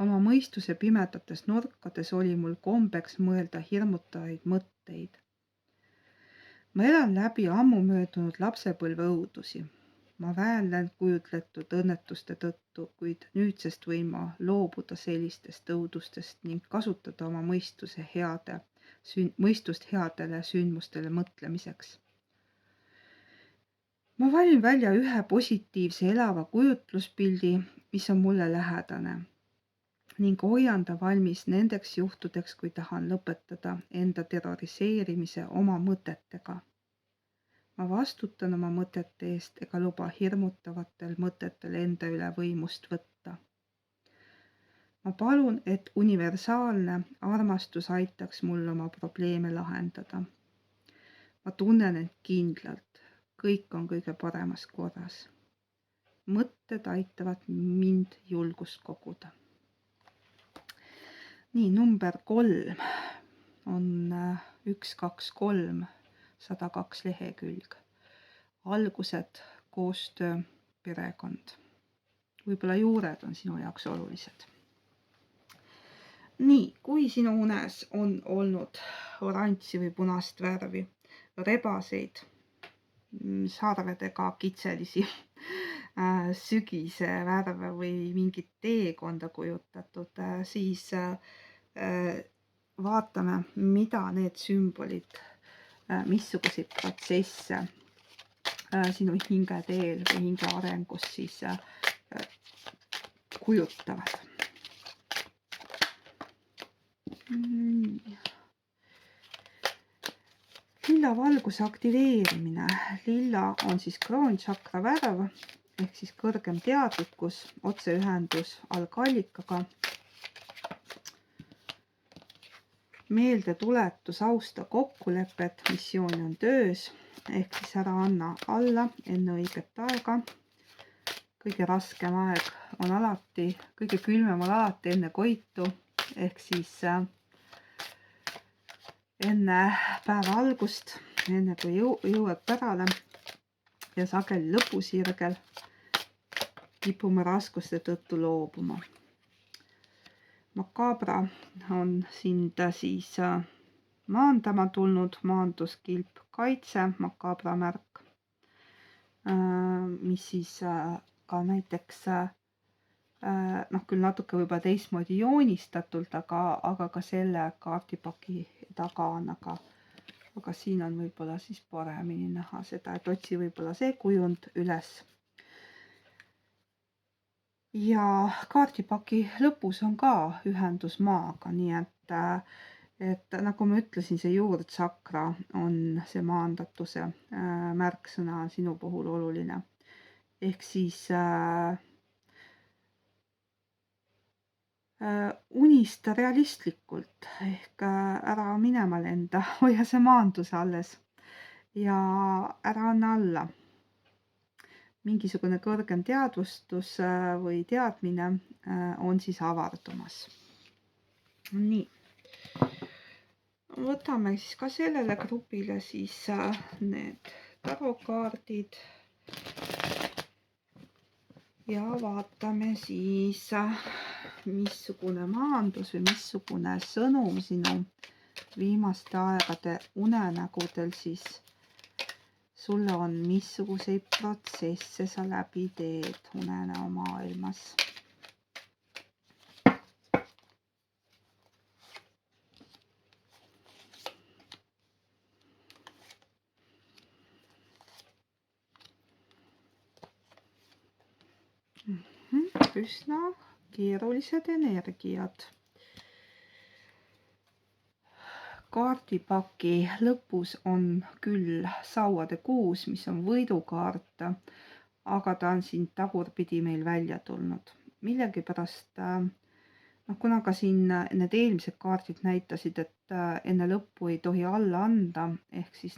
Speaker 1: Oma mõistuse pimedates nurkades oli mul kombeks mõelda hirmutavaid mõtteid. Ma elan läbi ammu möödunud lapsepõlve õudusi. Ma väänlen kujutletud õnnetuste tõttu, kuid nüüdsest võin ma loobuda sellistest õudustest ning kasutada oma mõistust headele sündmustele mõtlemiseks. Ma valin välja ühe positiivse elava kujutluspildi, mis on mulle lähedane ning hoian ta valmis nendeks juhtudeks, kui tahan lõpetada enda terroriseerimise oma mõtetega. Ma vastutan oma mõtete eest ega luba hirmutavatel mõtetel enda üle võimust võtta. Ma palun, et universaalne armastus aitaks mul oma probleeme lahendada. Ma tunnen end kindlalt, kõik on kõige paremas korras. Mõtted aitavad mind julgust koguda. Nii, number 3 on 1, 2, 3. 102 lehekülg. Algused, koostöö, perekond. Võib-olla juured on sinu jaoks olulised. Nii, kui sinu unes on olnud oranži või punast värvi, rebaseid, sarvedega kitselisi, sügise värve või mingit teekonda kujutatud, siis vaatame, mida need sümbolid missuguseid protsesse sinu hingeteel või hinge arengus siis kujutavad. Nii. Lilla valguse aktiveerimine. Lilla on siis kroončakra värv ehk siis kõrgem teadlikkus, otseühendus algallikaga. Meeldetuletus, austa kokkulepet, missioon on töös ehk siis ära anna alla enne õiget aega. Kõige raskem aeg on alati, kõige külmem on alati enne koitu ehk siis enne päeva algust, enne kui jõuad pärale ja sageli lõpusirgel kipume raskuste tõttu loobuma. Makabra on sind siis maandama tulnud, maanduskilp kaitse, makabra märk, mis siis ka näiteks küll natuke võib-olla teistmoodi joonistatult, aga ka selle kaardipaki taga on, aga siin on võib-olla siis paremini näha seda, et otsi võib-olla see kujund üles. Ja kaardipaki lõpus on ka ühendus maaga, nii et nagu ma ütlesin, see juurtsakra on see maandatuse märksõna on sinu puhul oluline. Ehk siis unista realistlikult ehk ära minema lenda, hoia see maandus alles ja ära anna alla. Mingisugune kõrgem teadvustus või teadmine on siis avardumas. Nii. Võtame siis ka sellele grupile siis need tarokaardid ja vaatame siis, missugune maandus või missugune sõnum sinu viimaste aegade unenägudel siis sulle on, missuguseid protsesse sa läbi teed unenäo maailmas. Üsna keerulised energiad. Kaardipaki lõpus on küll sauade kuus, mis on võidukaart, aga ta on siin tagurpidi meil välja tulnud. Millegipärast, kuna ka siin need eelmised kaardid näitasid, et enne lõppu ei tohi alla anda, ehk siis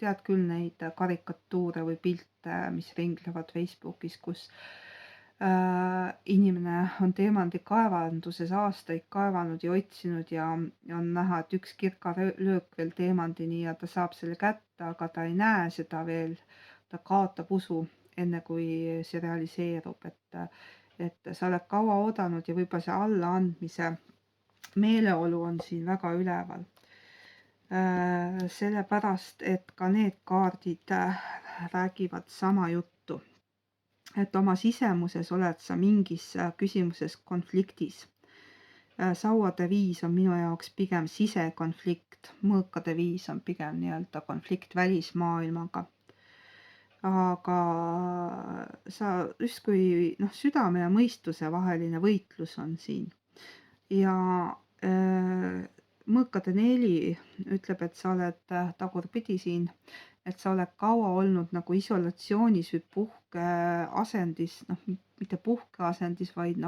Speaker 1: tead küll neid karikatuure või pilte, mis ringlevad Facebookis, kus inimene on teemandikaevanduses aastaid kaevanud ja otsinud ja on näha, et üks kirkalöök veel teemandini ja ta saab selle kätte, aga ta ei näe seda veel, ta kaotab usu enne kui see realiseerub, et sa oled kaua oodanud ja võib-olla see allaandmise meeleolu on siin väga üleval. Sellepärast, et ka need kaardid räägivad sama juttu. Et oma sisemuses oled sa mingis küsimuses konfliktis. Sauade 5 on minu jaoks pigem sisekonflikt, mõõkade 5 on pigem nii-öelda konflikt välismaailmaga. Aga sa justkui südame ja mõistuse vaheline võitlus on siin. Ja mõõkade 4 ütleb, et sa oled tagurpidi siin, et sa oled kaua olnud nagu isolatsioonis või puhkeasendis, mitte puhkeasendis, vaid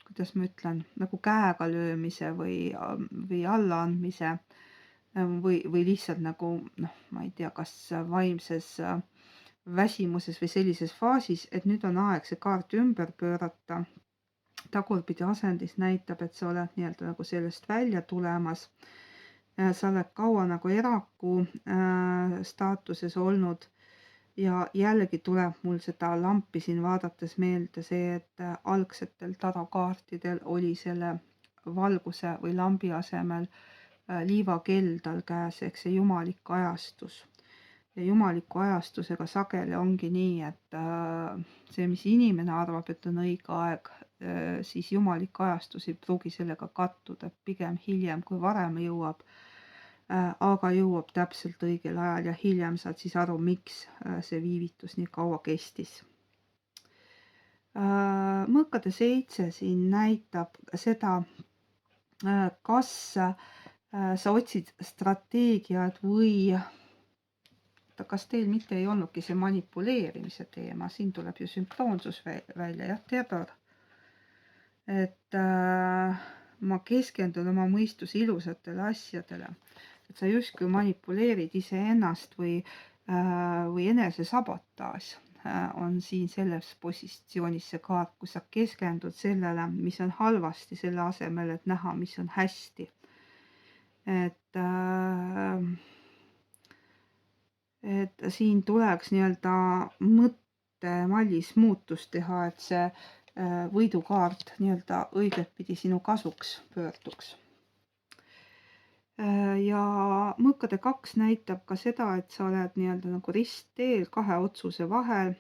Speaker 1: kuidas ma ütlen, nagu käega löömise või allaandmise või lihtsalt nagu, ma ei tea, kas vaimses väsimuses või sellises faasis, et nüüd on aeg see kaart ümber pöörata. Tagurpidi asendis näitab, et sa oled nii-öelda nagu sellest välja tulemas. Sa oled kaua nagu eraku staatuses olnud ja jällegi tuleb mul seda lampi siin vaadates meelde see, et algsetel tarokaartidel oli selle valguse või lambi asemel liivakell tal käes, ehk see jumalik ajastus. Ja jumaliku ajastusega sageli ongi nii, et see, mis inimene arvab, et on õige aeg, siis jumalik ajastus ei pruugi sellega kattuda, pigem hiljem kui varem jõuab, aga jõuab täpselt õigel ajal ja hiljem saad siis aru, miks see viivitus nii kaua kestis. Mõõkade 7 siin näitab seda, kas sa otsid strateegiat või kas teil mitte ei olnudki see manipuleerimise teema, siin tuleb ju sümptoomsus välja, jah, terror. Et ma keskendun oma mõistuse ilusatele asjadele, et sa justkui manipuleerid iseennast või enesesabotaaž on siin selles positsioonis see kaart, kus sa keskendud sellele, mis on halvasti, selle asemel, et näha, mis on hästi. Et siin tuleks nii-öelda mõttemallis muutust teha, et see võidukaart nii-öelda õigetpidi sinu kasuks pöörduks. Ja mõõkade 2 näitab ka seda, et sa oled nii-öelda nagu ristteel 2 otsuse vahel.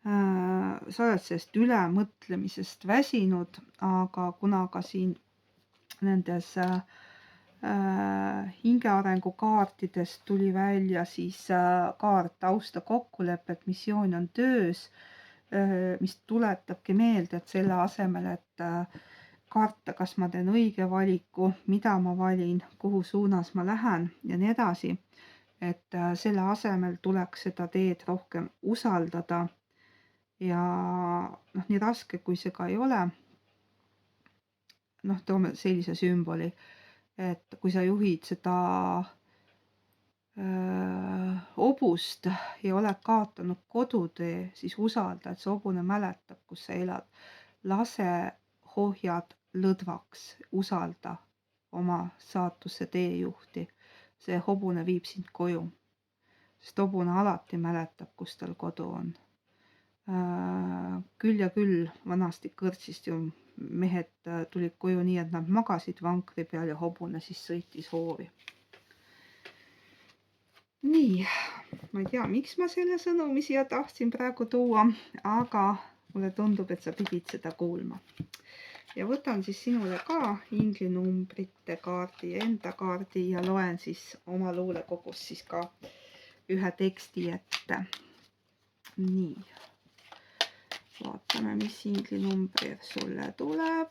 Speaker 1: Sa oled sellest ülemõtlemisest väsinud, aga kuna ka siin nendes hingearengu kaartidest tuli välja siis kaart austa kokkulepet, missioon on töös, mis tuletabki meelde, et selle asemel, et karta, kas ma teen õige valiku, mida ma valin, kuhu suunas ma lähen ja nii edasi, et selle asemel tuleks seda teed rohkem usaldada ja nii raske, kui see ka ei ole, toome sellise sümboli, et kui sa juhid seda hobust ja oled kaotanud kodutee, siis usalda, et see hobune mäletab, kus sa elad. Lase hoiad lõdvaks, usalda oma saatuse teejuhti. See hobune viib sind koju, sest hobune alati mäletab, kus tal kodu on. Küll ja küll vanasti kõrtsist ju mehed tulid koju nii, et nad magasid vankri peal ja hobune siis sõitis hoovi. Nii, ma ei tea, miks ma selle sõnumi siia tahtsin praegu tuua, aga mulle tundub, et sa pidid seda kuulma. Ja võtan siis sinule ka inglinumbrite kaardi ja enda kaardi ja loen siis oma luulekogus siis ka ühe teksti ette. Nii, vaatame, mis inglinumber sulle tuleb.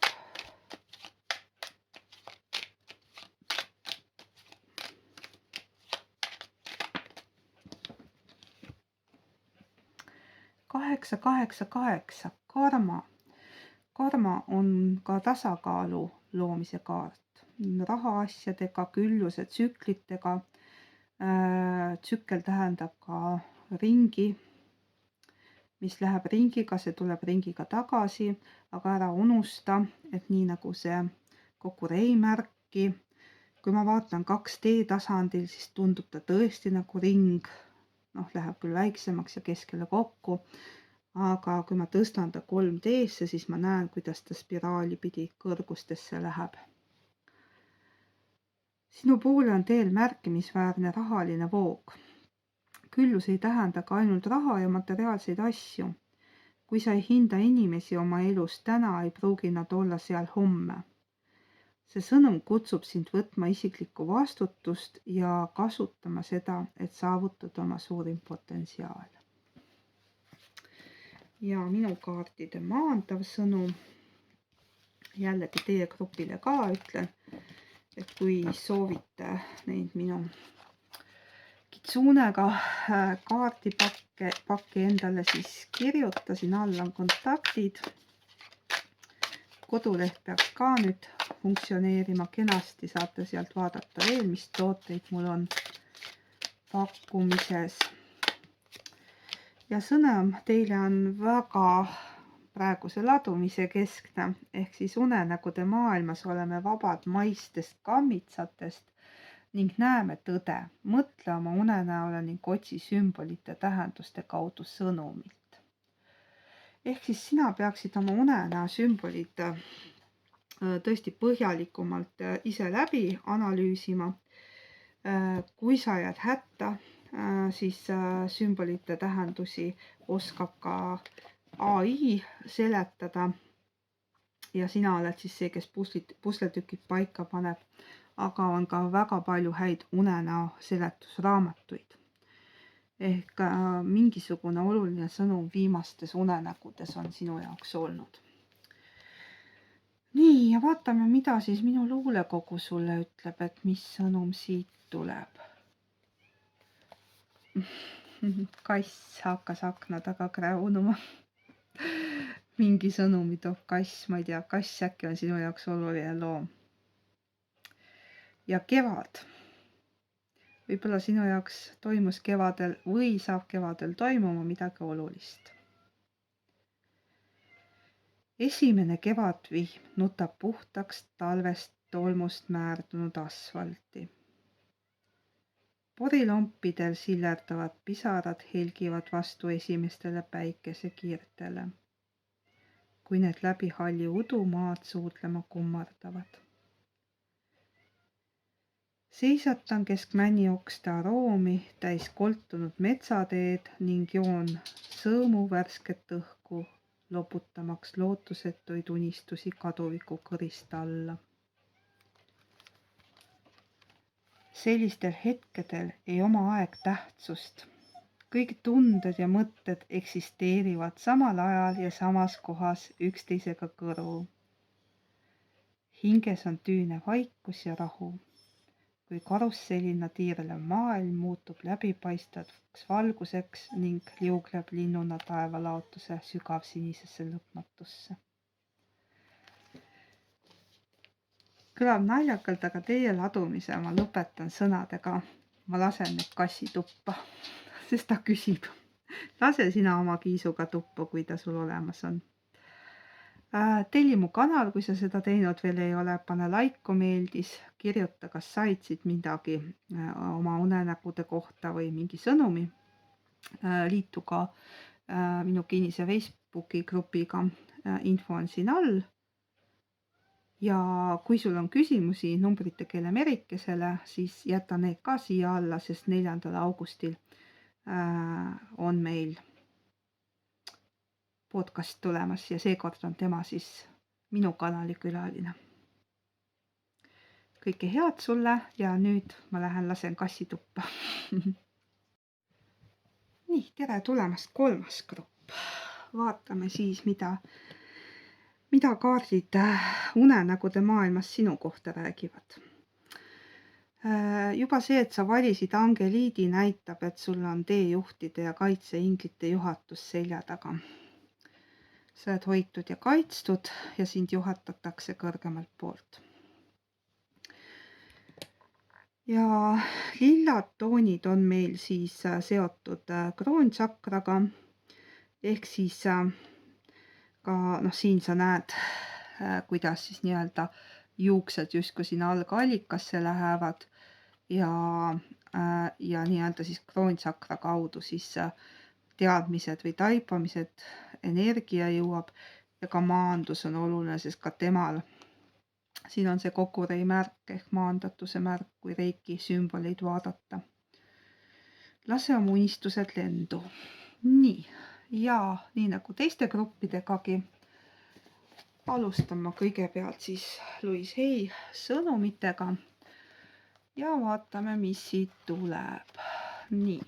Speaker 1: Kaheksa, 8, karma. Karma on ka tasakaalu loomise kaart. Rahaasjadega, külluse tsüklitega. Tsükkel tähendab ka ringi, mis läheb ringiga, see tuleb ringiga tagasi, aga ära unusta, et nii nagu see kokku reimärki, kui ma vaatan 2D tasandil, siis tundub ta tõesti nagu ring, läheb küll väiksemaks ja keskele kokku, aga kui ma tõstan ta 3D-sse, siis ma näen, kuidas ta spiraali pidi kõrgustesse läheb. Sinu poole on teel märkimisväärne rahaline voog. Küllus ei tähenda ka ainult raha ja materiaalseid asju. Kui sa ei hinda inimesi oma elus täna, ei pruugi nad olla seal homme. See sõnum kutsub sind võtma isiklikku vastutust ja kasutama seda, et saavutada oma suurim potentsiaal. Ja minu kaartide maandav sõnum, jällegi teie grupile ka ütlen, et kui soovite neid minu kitsuunega kaardipakke endale, siis kirjutasin, all on kontaktid. Koduleht peaks ka nüüd funktsioneerima kenasti, saate sealt vaadata veel, mis tooteid mul on pakkumises. Ja sõnum teile on väga praeguse ladumise keskne, ehk siis unenägude maailmas oleme vabad maistest kammitsatest ning näeme tõde. Mõtle oma unenäole ning otsi sümbolite tähenduste kaudu sõnumit. Ehk siis sina peaksid oma unenäo sümbolid tõesti põhjalikumalt ise läbi analüüsima. Kui sa jääd hätta, siis sümbolite tähendusi oskab ka AI seletada ja sina oled siis see, kes pusletükid paika paneb, aga on ka väga palju häid unenäo seletusraamatuid. ehk mingisugune oluline sõnum viimastes unenägudes on sinu jaoks olnud. Nii, ja vaatame, mida siis minu luulekogu sulle ütleb, et mis sõnum siit tuleb. Kass hakkas akna taga kräunuma. Mingi sõnumi toob kass, ma ei tea, kass äkki on sinu jaoks oluline loom. Ja kevad. Võib-olla sinu jaoks toimus kevadel või saab kevadel toimuma midagi olulist. Esimene kevadvihm nutab puhtaks talvest tolmust määrdunud asfalti. Porilompidel sillerdavad pisarad helgivad vastu esimestele päikesekiirtele, kui need läbi halli udu maad suudlema kummardavad. Seisatan kesk männiokste aroomi täis koltunud metsateed ning joon sõõmu värsket õhku, loputamaks lootusetuid unistusi kaduviku kõrist alla. Sellistel hetkedel ei oma aeg tähtsust. Kõik tunded ja mõtted eksisteerivad samal ajal ja samas kohas üksteisega kõrvu. Hinges on tüüne vaikus ja rahu. Kui karussellina tiirlev maailm muutub läbipaistvaks valguseks ning liugleb linnuna taevalaotuse sügavsinisesse lõpmatusse. Kõlab naljakalt, aga teie ladumise ma lõpetan sõnadega. Ma lasen need kassi tuppa, sest ta küsib. Lase sina oma kiisuga tuppa, kui ta sul olemas on. Telli mu kanal, kui sa seda teinud veel ei ole, pane laiku, meeldis, kirjuta, kas said siit midagi oma unenägude kohta või mingi sõnumi. Liitu ka minu kinnise Facebooki grupiga, info on siin all. Ja kui sul on küsimusi numbrite keele merikesele, siis jäta need ka siia alla, sest 4. augustil on meil podcast tulemas ja seekord on tema siis minu kanali külaline. Kõike head sulle ja nüüd ma lähen lasen kassi tuppa. Nii, tere tulemast 3. grupp. Vaatame siis, mida kaardid unenägude maailmas sinu kohta räägivad. Juba see, et sa valisid angeliidi, näitab, et sul on teejuhtide ja kaitseinglite juhatus selja taga. Sa oled hoitud ja kaitstud ja sind juhatatakse kõrgemalt poolt. Ja lillad toonid on meil siis seotud kroonsakraga, ehk siis ka siin sa näed, kuidas siis nii-öelda juuksed justkui sinna algallikasse lähevad ja nii-öelda siis kroonsakra kaudu siis teadmised või taipamised, energia jõuab ja ka maandus on oluline, sest ka temal siin on see kokurei märk ehk maandatuse märk, kui reiki sümboleid vaadata. Lase oma unistused lendu. Nii. Ja nii nagu teiste gruppidegagi alustan ma kõigepealt siis Louise Hay sõnumitega ja vaatame, mis siit tuleb. Nii.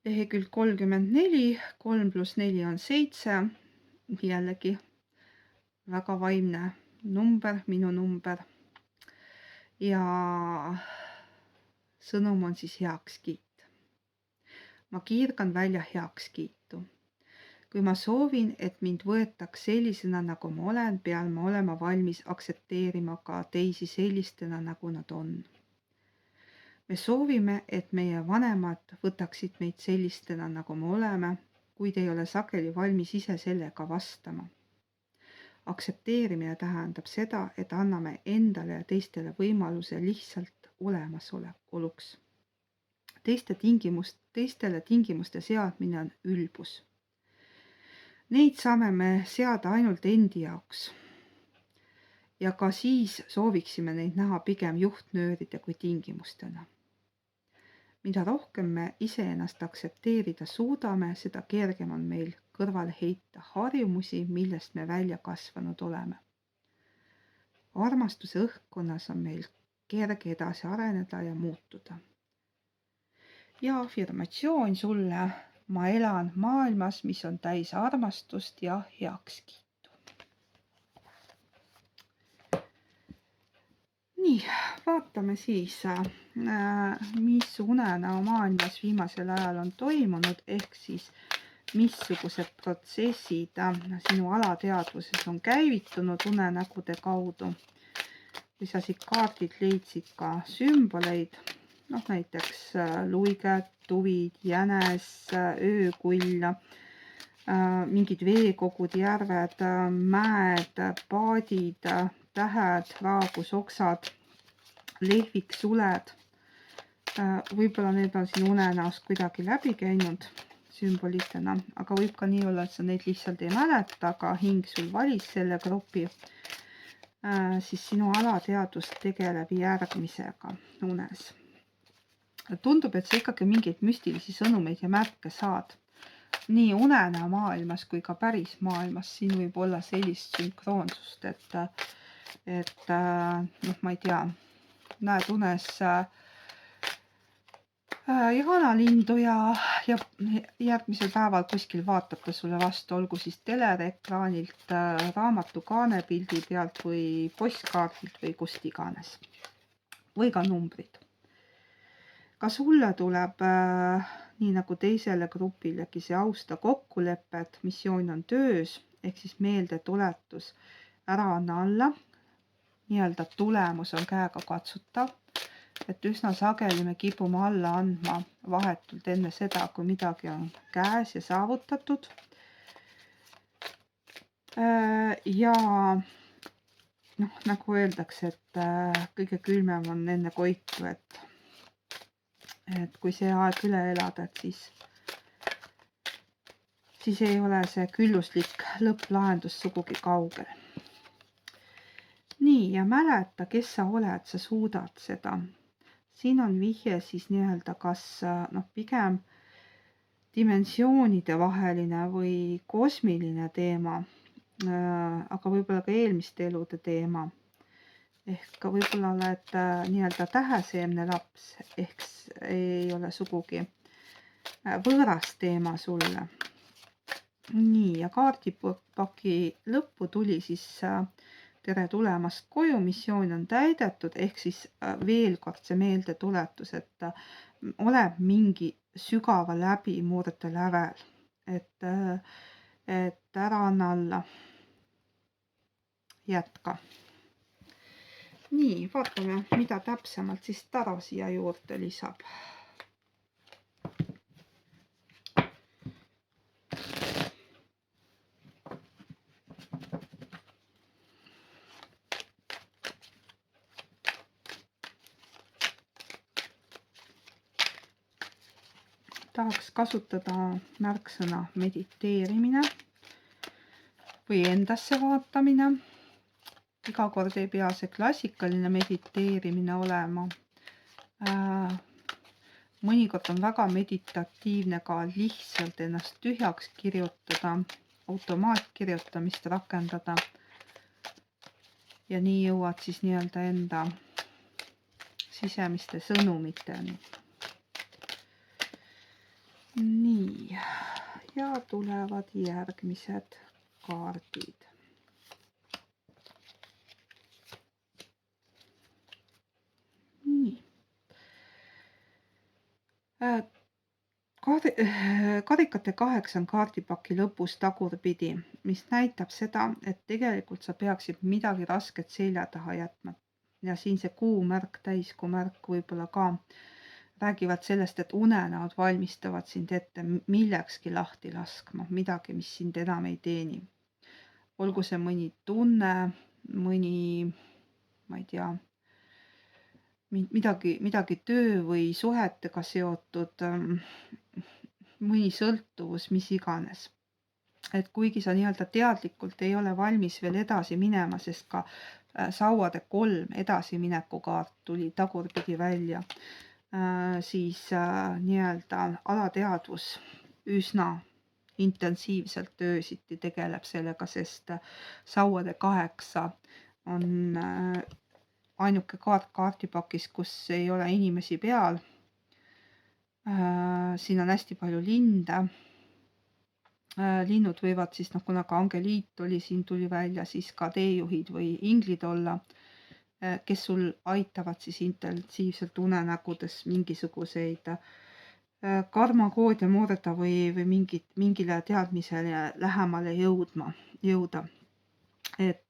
Speaker 1: Lehekülg 34, 3 + 4 on 7, jällegi väga vaimne number, minu number. Ja sõnum on siis heakskiit. Ma kiirgan välja heakskiitu. Kui ma soovin, et mind võetaks sellisena, nagu ma olen, pean ma olema valmis aksepteerima ka teisi sellistena, nagu nad on. Me soovime, et meie vanemad võtaksid meid sellistena, nagu me oleme, kuid ei ole sageli valmis ise sellega vastama. Aktsepteerimine tähendab seda, et anname endale ja teistele võimaluse lihtsalt olemasoluks. Teistele tingimuste seadmine on ülbus. Neid saame me seada ainult endi jaoks. Ja ka siis sooviksime neid näha pigem juhtnööride kui tingimustena. Mida rohkem me iseennast aksepteerida suudame, seda kergem on meil kõrvale heita harjumusi, millest me välja kasvanud oleme. Armastuse õhkkonnas on meil kerge edasi areneda ja muutuda. ja afirmatsioon sulle: ma elan maailmas, mis on täis armastust ja heakskiitu. Nii, vaatame siis, mis unenäo maailmas viimasel ajal on toimunud, ehk siis missugused protsessid sinu alateadvuses on käivitunud unenägude kaudu. Kui sa siit kaardilt leidsid ka sümboleid, näiteks luiget, tuvid, jänes, öökull, mingid veekogud, järved, mäed, paadid, tähed, raagus, oksad, lehviksuled. Võib-olla need on siin unenäos kuidagi läbi käinud sümbolitena, aga võib ka nii olla, et sa neid lihtsalt ei mäleta, aga hing sul valis selle grupi. Siis sinu alateadvus tegeleb järgmisega unes. Tundub, et sa ikkagi mingeid müstilisi sõnumeid ja märke saad. Nii unenäo maailmas kui ka päris maailmas. Siin võib olla sellist sünkroonsust, et ma ei tea, näed unes jahanalindu ja järgmisel päeval kuskil vaatab ta sulle vastu, olgu siis teleekraanilt, raamatu kaanepildi pealt või postkaardilt või kust iganes. Või ka numbrid. Ka sulle tuleb nii nagu teisele grupilegi see austa kokkulepe, et missioon on töös, ehk siis meeldetuletus, ära anna alla. Nii-öelda tulemus on käega katsutav. Et üsna sageli me kipume alla andma vahetult enne seda, kui midagi on käes ja saavutatud. Ja nagu öeldakse, et kõige külmem on enne koitu, et kui see aeg üle elada, et siis ei ole see külluslik lõpplahendus sugugi kaugel. Nii, ja mäleta, kes sa oled, sa suudad seda. Siin on vihje siis nii-öelda kas pigem dimensioonide vaheline või kosmiline teema, aga võib-olla ka eelmiste elude teema. Ehk ka võib-olla oled nii-öelda täheseemne laps, ehk ei ole sugugi võõras teema sulle. Nii, ja kaardipaki lõppu tuli siis tere tulemast koju, missioon on täidetud, ehk siis veel kord see meeldetuletus, et oleb mingi sügava läbimurde lävel, et ära anna alla, jätka. Nii, vaatame, mida täpsemalt siis Taro siia juurde lisab. Tahaks kasutada märksõna mediteerimine või endasse vaatamine. Iga kord ei pea see klassikaline mediteerimine olema. Mõnikord on väga meditatiivne ka lihtsalt ennast tühjaks kirjutada, automaatkirjutamist rakendada. Ja nii jõuad siis nii-öelda enda sisemiste sõnumiteni. Nii, ja tulevad järgmised kaardid. Nii. Karikate 8 on kaardipaki lõpus tagurpidi, mis näitab seda, et tegelikult sa peaksid midagi rasket selja taha jätma. Ja siin see kuumärk, täiskuumärk võib-olla ka räägivad sellest, et unenäod valmistavad sind ette millekski lahti laskma, midagi, mis sind enam ei teeni. Olgu see mõni tunne, mõni, ma ei tea, midagi töö või suhetega seotud, mõni sõltuvus, mis iganes. Et kuigi sa nii-öelda teadlikult ei ole valmis veel edasi minema, sest ka sauade 3 edasimineku kaart tuli tagurpidi välja, siis nii-öelda alateadvus üsna intensiivselt öösiti tegeleb sellega, sest sauade 8 on ainuke kaart kaardipakis, kus ei ole inimesi peal. Siin on hästi palju linde. Linnud võivad siis, kuna ka angeliit oli, siin tuli välja, siis ka teejuhid või inglid olla, kes sul aitavad siis intensiivselt unenägudes mingisuguseid karmakoode murda või mingile teadmisele lähemale jõuda. Et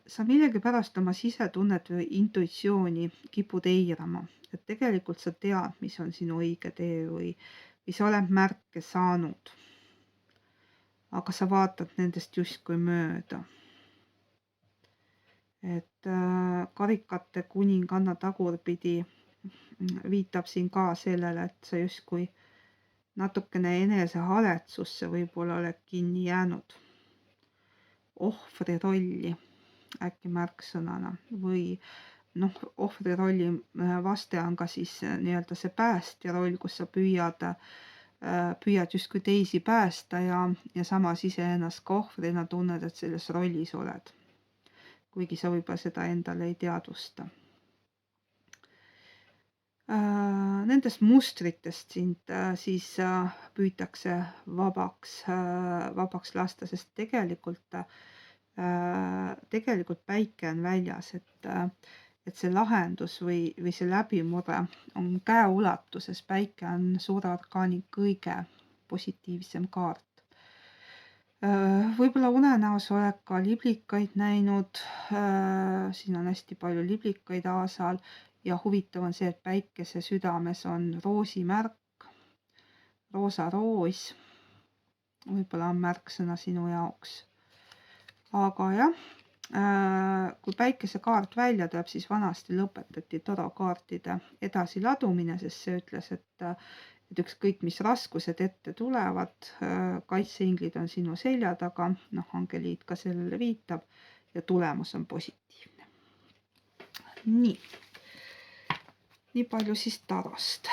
Speaker 1: sa millegipärast oma sisetunnet või intuitsiooni kipud eirama, et tegelikult sa tead, mis on sinu õige tee või sa oled märke saanud, aga sa vaatad nendest justkui mööda. Et karikate kuninganna tagurpidi viitab siin ka sellele, et sa justkui natukene enesehaletsusse võib-olla oled kinni jäänud. Ohvri rolli äkki märksõnana või ohvri rolli vaste on ka siis nii-öelda see päästja roll, kus sa püüad justkui teisi päästa ja samas iseennast ka ohvrina tunned, et selles rollis oled. Kuigi sa võib-olla seda endale ei teadvusta. Nendest mustritest sind siis püütakse vabaks lasta, sest tegelikult päike on väljas, et see lahendus või see läbimurre on käeulatuses. Päike on suure orkaani kõige positiivsem kaart. Võib-olla unenäos oled ka liblikaid näinud. Siin on hästi palju liblikaid aasal ja huvitav on see, et päikese südames on roosimärk, roosa roos. Võib-olla on märksõna sinu jaoks. Aga jah, kui päikesekaart välja tuleb, siis vanasti lõpetati tarokaartide edasiladumine, sest see ütles, et ükskõik mis raskused ette tulevad, kaitseinglid on sinu selja taga, angeliit ka sellele viitab ja tulemus on positiivne. Nii palju siis tarost.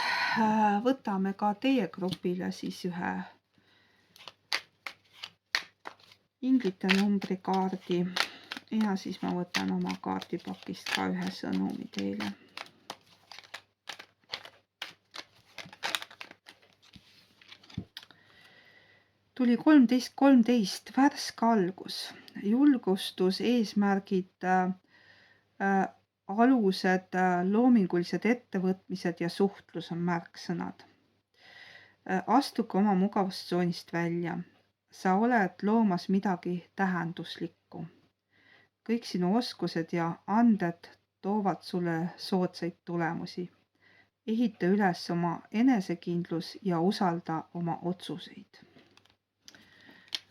Speaker 1: Võtame ka teie grupile siis ühe inglite numbrikaardi ja siis ma võtan oma kaardipakist ka ühe sõnumi teile. Tuli 13.13, värske algus, julgustus, eesmärgid, alused, loomingulised ettevõtmised ja suhtlus on märksõnad. Astuge oma mugavustsoonist välja. Sa oled loomas midagi tähenduslikku. Kõik sinu oskused ja anded toovad sulle soodsaid tulemusi. Ehita üles oma enesekindlus ja usalda oma otsuseid.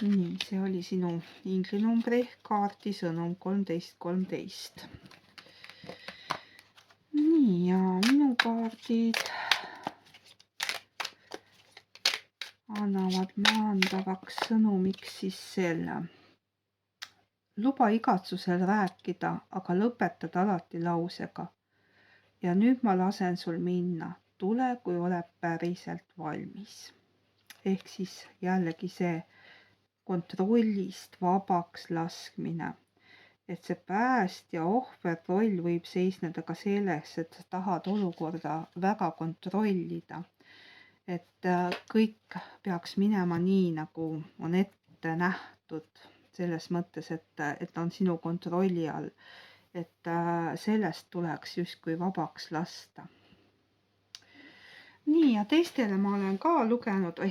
Speaker 1: Nii, see oli sinu inglinumbri kaardi sõnum 13.13. Nii, ja minu kaardid annavad maandavaks sõnumiks siis selle. Luba igatsusel rääkida, aga lõpetada alati lausega. Ja nüüd ma lasen sul minna. Tule, kui oled päriselt valmis. Ehk siis jällegi see kontrollist vabaks laskmine. Et see päästja ohver roll võib seisneda ka selles, et sa tahad olukorda väga kontrollida. Et kõik peaks minema nii, nagu on ette nähtud, selles mõttes, et on sinu kontrolli all. Et sellest tuleks justkui vabaks lasta. Nii, ja teistele ma olen ka lugenud,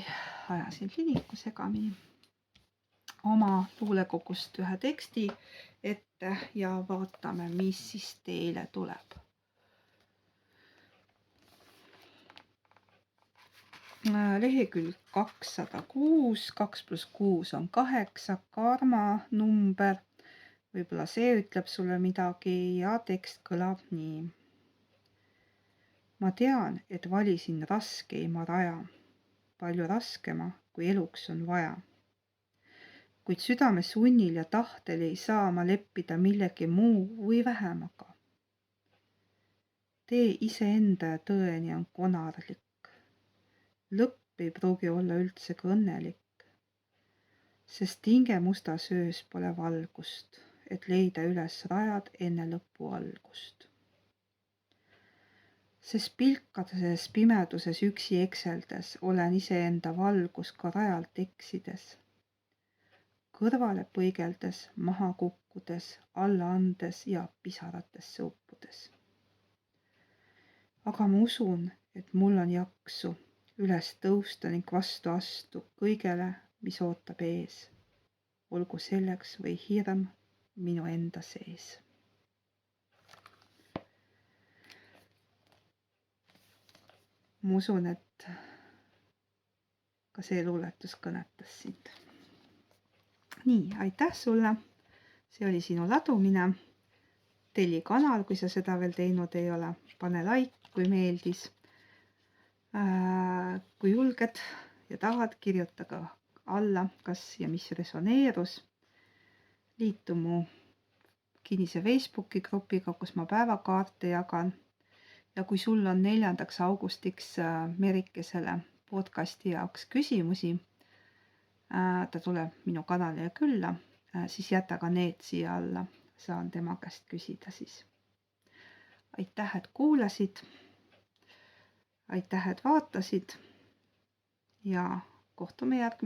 Speaker 1: ajasin liniku segamini, oma luulekogust ühe teksti ette ja vaatame, mis siis teile tuleb. Lehekülg 206, 2 + 6 on 8, karma number, võib-olla see ütleb sulle midagi ja tekst kõlab nii. Ma tean, et valisin raskeima raja, palju raskema, kui eluks on vaja. Kuid südame sunnil ja tahtel ei saa ma leppida millegi muu või vähemaga. Tee iseenda ja tõeni on konarlik. Lõpp ei pruugi olla üldse ka õnnelik, sest hinge mustas öös pole valgust, et leida üles rajad enne lõpu algust. sest pilkades pimeduses üksi ekseldes olen iseenda valgus ka rajalt eksides. Kõrvale põigeldes, maha kukkudes, alla andes ja pisaratesse uppudes. Aga ma usun, et mul on jaksu üles tõusta ning vastu astu kõigele, mis ootab ees. Olgu selleks või hirm minu enda sees. Ma usun, et ka see luuletus kõnetas sind. Nii, aitäh sulle. See oli sinu ladumine. Telli kanal, kui sa seda veel teinud ei ole. Pane like, kui meeldis. Kui julged ja tahad, kirjuta ka alla, kas ja mis resoneerus. Liitu mu kinnise Facebooki grupiga, kus ma päevakaarte jagan. Ja kui sul on 4. augustiks Merikesele podcasti jaoks küsimusi, ta tuleb minu kanalile külla, siis jäta ka need siia alla. Saan tema käest küsida siis. Aitäh, et kuulasid. Aitäh, et vaatasid. Ja kohtume järgmine.